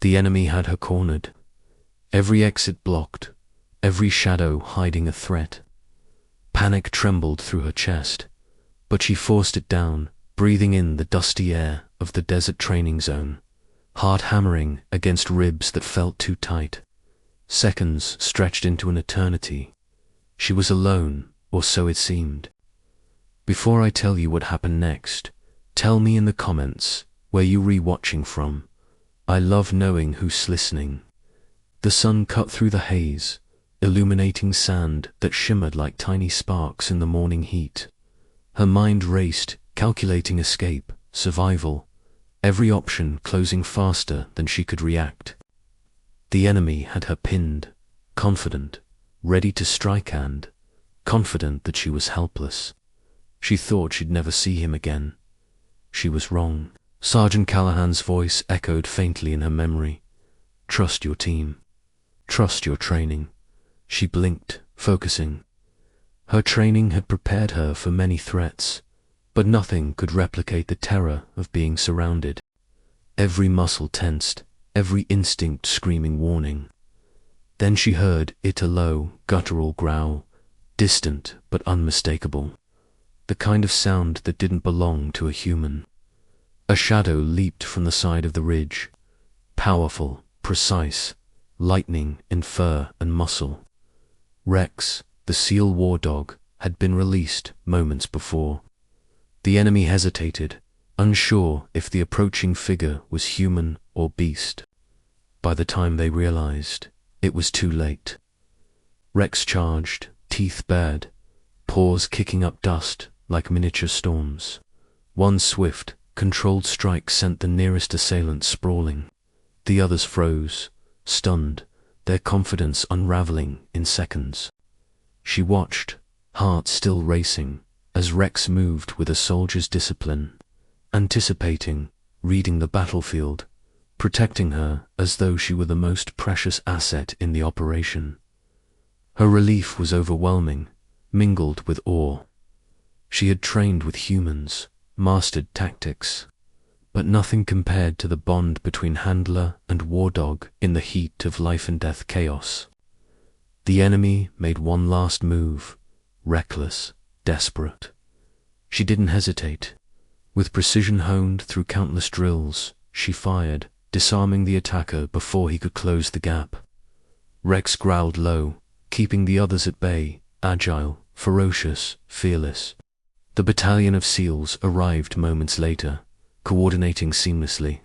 The enemy had her cornered, every exit blocked, every shadow hiding a threat. Panic trembled through her chest, but she forced it down, breathing in the dusty air of the desert training zone, heart hammering against ribs that felt too tight. Seconds stretched into an eternity. She was alone, or so it seemed. Before I tell you what happened next, tell me in the comments where you re-watching from. I love knowing who's listening. The sun cut through the haze, illuminating sand that shimmered like tiny sparks in the morning heat. Her mind raced, calculating escape, survival, every option closing faster than she could react. The enemy had her pinned, confident, ready to strike and confident that she was helpless. She thought she'd never see him again. She was wrong. Sergeant Callahan's voice echoed faintly in her memory. Trust your team. Trust your training. She blinked, focusing. Her training had prepared her for many threats, but nothing could replicate the terror of being surrounded. Every muscle tensed, every instinct screaming warning. Then she heard it, a low, guttural growl, distant but unmistakable. The kind of sound that didn't belong to a human. A shadow leaped from the side of the ridge, powerful, precise, lightning in fur and muscle. Rex, the SEAL war dog, had been released moments before. The enemy hesitated, unsure if the approaching figure was human or beast. By the time they realized, it was too late. Rex charged, teeth bared, paws kicking up dust like miniature storms. One swift, controlled strike sent the nearest assailant sprawling. The others froze, stunned, their confidence unraveling in seconds. She watched, heart still racing, as Rex moved with a soldier's discipline, anticipating, reading the battlefield, protecting her as though she were the most precious asset in the operation. Her relief was overwhelming, mingled with awe. She had trained with humans, mastered tactics, but nothing compared to the bond between handler and war dog in the heat of life-and-death chaos. The enemy made one last move, reckless, desperate. She didn't hesitate. With precision honed through countless drills, she fired, disarming the attacker before he could close the gap. Rex growled low, keeping the others at bay, agile, ferocious, fearless. The battalion of SEALs arrived moments later, coordinating seamlessly.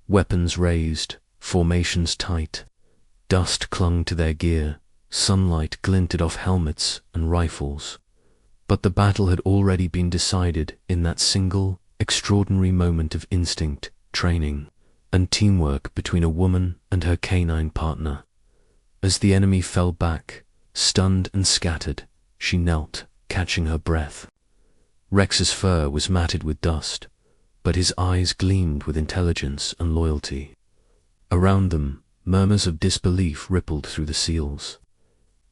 Weapons raised, formations tight. Dust clung to their gear, sunlight glinted off helmets and rifles. But the battle had already been decided in that single, extraordinary moment of instinct, training, and teamwork between a woman and her canine partner. As the enemy fell back, stunned and scattered, she knelt, catching her breath. Rex's fur was matted with dust, but his eyes gleamed with intelligence and loyalty. Around them, murmurs of disbelief rippled through the SEALs.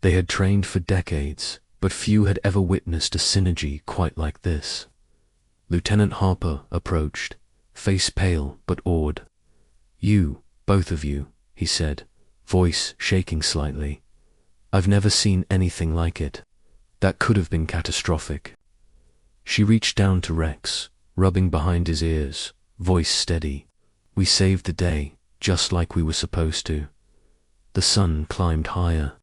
They had trained for decades, but few had ever witnessed a synergy quite like this. Lieutenant Harper approached, face pale but awed. "You, both of you," he said, voice shaking slightly. "I've never seen anything like it. That could have been catastrophic." She reached down to Rex, rubbing behind his ears, voice steady. "We saved the day, just like we were supposed to." The sun climbed higher,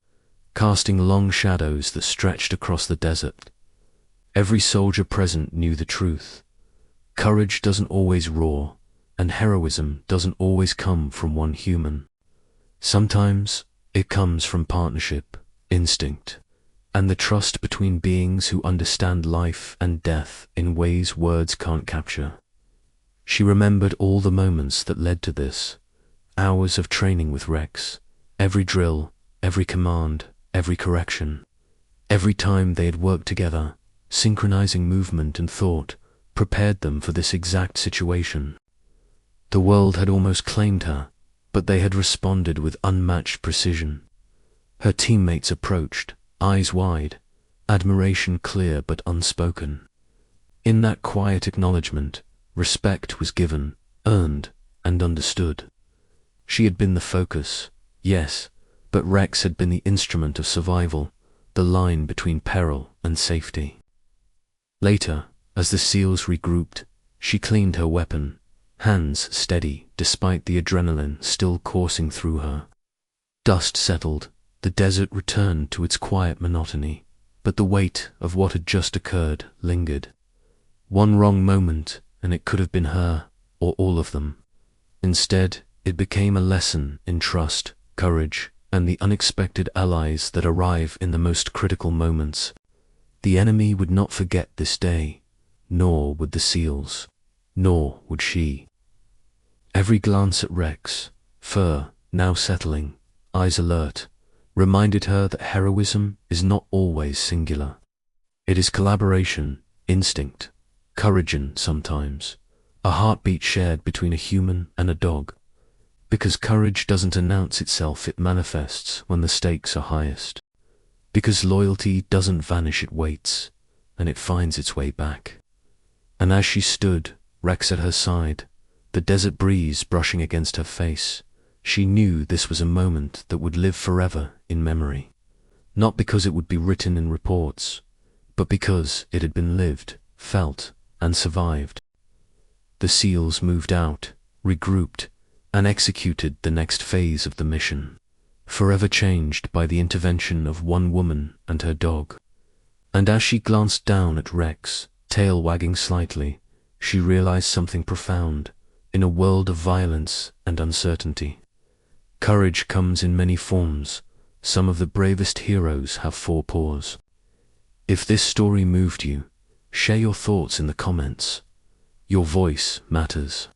casting long shadows that stretched across the desert. Every soldier present knew the truth. Courage doesn't always roar, and heroism doesn't always come from one human. Sometimes it comes from partnership, instinct, and the trust between beings who understand life and death in ways words can't capture. She remembered all the moments that led to this, hours of training with Rex, every drill, every command, every correction. Every time they had worked together, synchronizing movement and thought, prepared them for this exact situation. The world had almost claimed her, but they had responded with unmatched precision. Her teammates approached, eyes wide, admiration clear but unspoken. In that quiet acknowledgement, respect was given, earned, and understood. She had been the focus, yes, but Rex had been the instrument of survival, the line between peril and safety. Later, as the SEALs regrouped, she cleaned her weapon, hands steady despite the adrenaline still coursing through her. Dust settled, the desert returned to its quiet monotony, but the weight of what had just occurred lingered. One wrong moment, and it could have been her, or all of them. Instead, it became a lesson in trust, courage, and the unexpected allies that arrive in the most critical moments. The enemy would not forget this day, nor would the SEALs, nor would she. Every glance at Rex, fur now settling, eyes alert, reminded her that heroism is not always singular. It is collaboration, instinct, courage, and sometimes a heartbeat shared between a human and a dog. Because courage doesn't announce itself, it manifests when the stakes are highest. Because loyalty doesn't vanish, it waits, and it finds its way back. And as she stood, Rex at her side, the desert breeze brushing against her face, she knew this was a moment that would live forever in memory. Not because it would be written in reports, but because it had been lived, felt, and survived. The SEALs moved out, regrouped, and executed the next phase of the mission, forever changed by the intervention of one woman and her dog. And as she glanced down at Rex, tail wagging slightly, she realized something profound. In a world of violence and uncertainty, courage comes in many forms. Some of the bravest heroes have 4 paws. If this story moved you, share your thoughts in the comments. Your voice matters.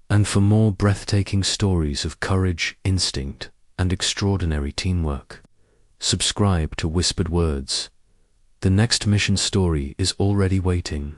And for more breathtaking stories of courage, instinct, and extraordinary teamwork, subscribe to Whispered Words. The next mission story is already waiting.